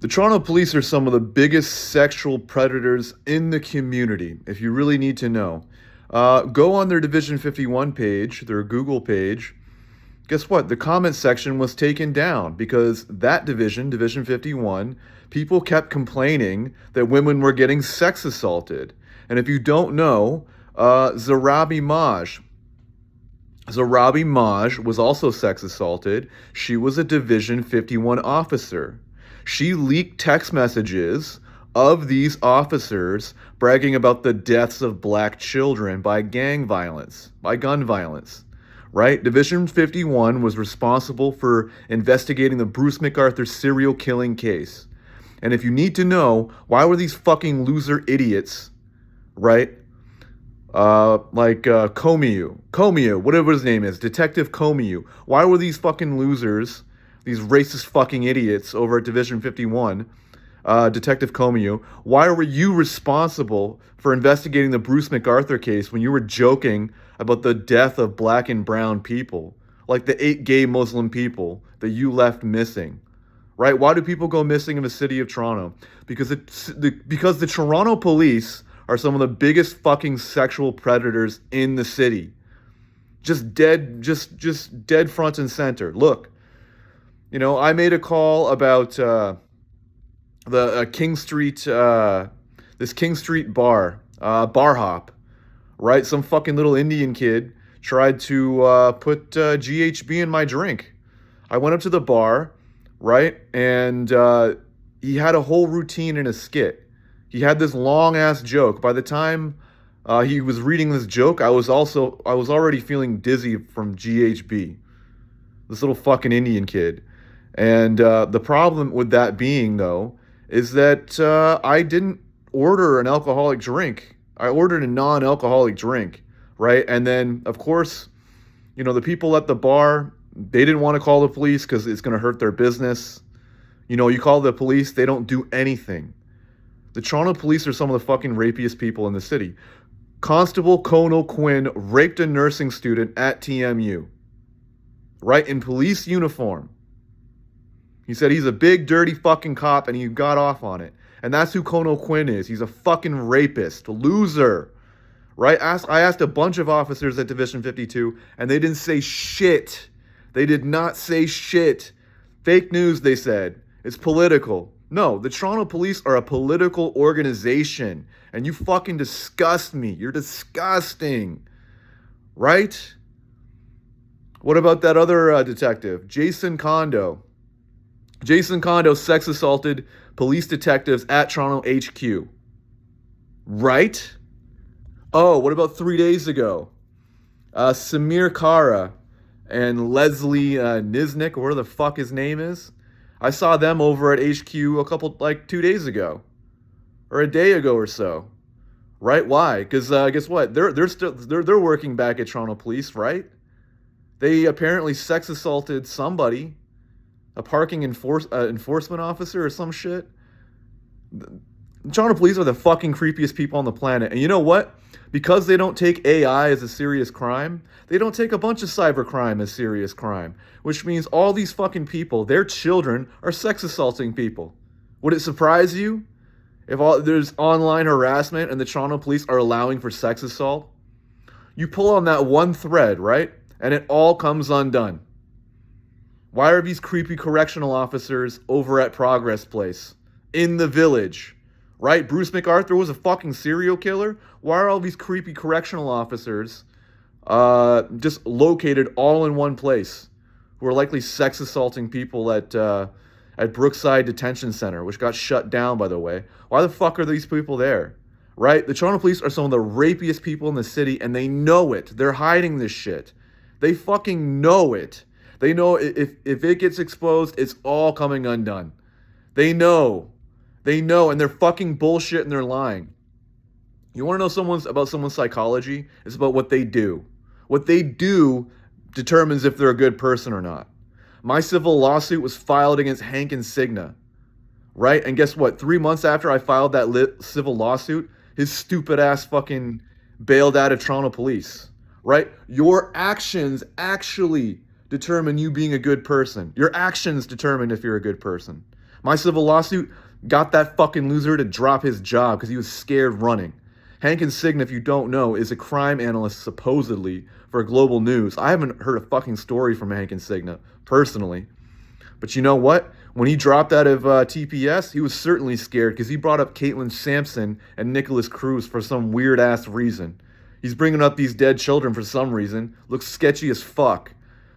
The Toronto police are some of the biggest sexual predators in the community, if you really need to know. Go on their Division 51 page, their Google page. Guess what? The comment section was taken down because that division, Division 51, people kept complaining that women were getting sex assaulted. And if you don't know, Zarabi Maj was also sex assaulted. She was a Division 51 officer. She leaked text messages of these officers bragging about the deaths of black children by gang violence, by gun violence, right? Division 51 was responsible for investigating the Bruce McArthur serial killing case. And if you need to know, why were these fucking loser idiots, right? Comiu, whatever his name is, Detective Comiu. Why were these fucking losers, these racist fucking idiots over at Division 51, Detective Comiu, why were you responsible for investigating the Bruce McArthur case when you were joking about the death of black and brown people, like the 8 gay Muslim people that you left missing, right? Why do people go missing in the city of Toronto? Because the Toronto police are some of the biggest fucking sexual predators in the city. Just dead front and center. Look, I made a call about the King Street, this King Street bar hop, right? Some fucking little Indian kid tried to put GHB in my drink. I went up to the bar, right? And he had a whole routine in a skit. He had this long ass joke. By the time he was reading this joke, I was already feeling dizzy from GHB. This little fucking Indian kid. And the problem with that being, though, is that I didn't order an alcoholic drink. I ordered a non-alcoholic drink, right? And then, of course, the people at the bar, they didn't want to call the police because it's going to hurt their business. You call the police, they don't do anything. The Toronto police are some of the fucking rapiest people in the city. Constable Conal Quinn raped a nursing student at TMU, right? In police uniform. He said he's a big, dirty fucking cop and he got off on it. And that's who Conal Quinn is. He's a fucking rapist, loser, right? I asked a bunch of officers at Division 52 and they didn't say shit. They did not say shit. Fake news, they said. It's political. No, the Toronto police are a political organization and you fucking disgust me. You're disgusting, right? What about that other detective, Jason Kondo? Jason Kondo sex assaulted police detectives at Toronto HQ. Right? Oh, what about 3 days ago? Samir Kara and Leslie Niznik, or whatever the fuck his name is. I saw them over at HQ 2 days ago. Or a day ago or so. Right? Why? Because guess what? They're working back at Toronto Police, right? They apparently sex assaulted somebody. A parking enforcement officer or some shit. The Toronto police are the fucking creepiest people on the planet. And you know what? Because they don't take AI as a serious crime, they don't take a bunch of cybercrime as serious crime. Which means all these fucking people, their children, are sex assaulting people. Would it surprise you if there's online harassment and the Toronto police are allowing for sex assault? You pull on that one thread, right? And it all comes undone. Why are these creepy correctional officers over at Progress Place? In the Village, right? Bruce McArthur was a fucking serial killer? Why are all these creepy correctional officers just located all in one place? Who are likely sex assaulting people at Brookside Detention Center, which got shut down, by the way. Why the fuck are these people there? Right? The Toronto police are some of the rapiest people in the city, and they know it. They're hiding this shit. They fucking know it. They know if it gets exposed, it's all coming undone. They know, and they're fucking bullshit and they're lying. You want to know about someone's psychology? It's about what they do. What they do determines if they're a good person or not. My civil lawsuit was filed against Hank and Cigna, right? And guess what? 3 months after I filed that civil lawsuit, his stupid ass fucking bailed out of Toronto police, right? Your actions actually determine you being a good person. Your actions determine if you're a good person. My civil lawsuit got that fucking loser to drop his job because he was scared running. Hank Insignia, if you don't know, is a crime analyst supposedly for Global News. I haven't heard a fucking story from Hank Insignia, personally. But you know what? When he dropped out of TPS, he was certainly scared because he brought up Caitlin Sampson and Nicholas Cruz for some weird-ass reason. He's bringing up these dead children for some reason. Looks sketchy as fuck.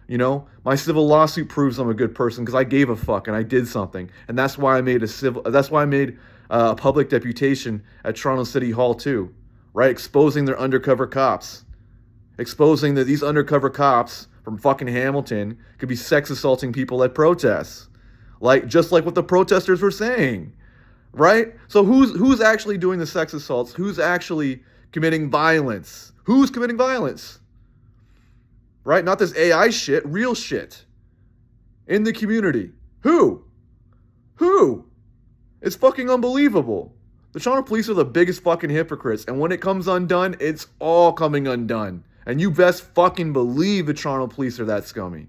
You know, my civil lawsuit proves I'm a good person because I gave a fuck and I did something, and that's why I made a public deputation at Toronto City Hall too, right? Exposing their undercover cops, exposing that these undercover cops from fucking Hamilton could be sex assaulting people at protests, just like what the protesters were saying, right? So who's actually doing the sex assaults? Who's actually committing violence? Who's committing violence? Right? Not this AI shit, real shit. In the community. Who? It's fucking unbelievable. The Toronto police are the biggest fucking hypocrites, and when it comes undone, it's all coming undone. And you best fucking believe the Toronto police are that scummy.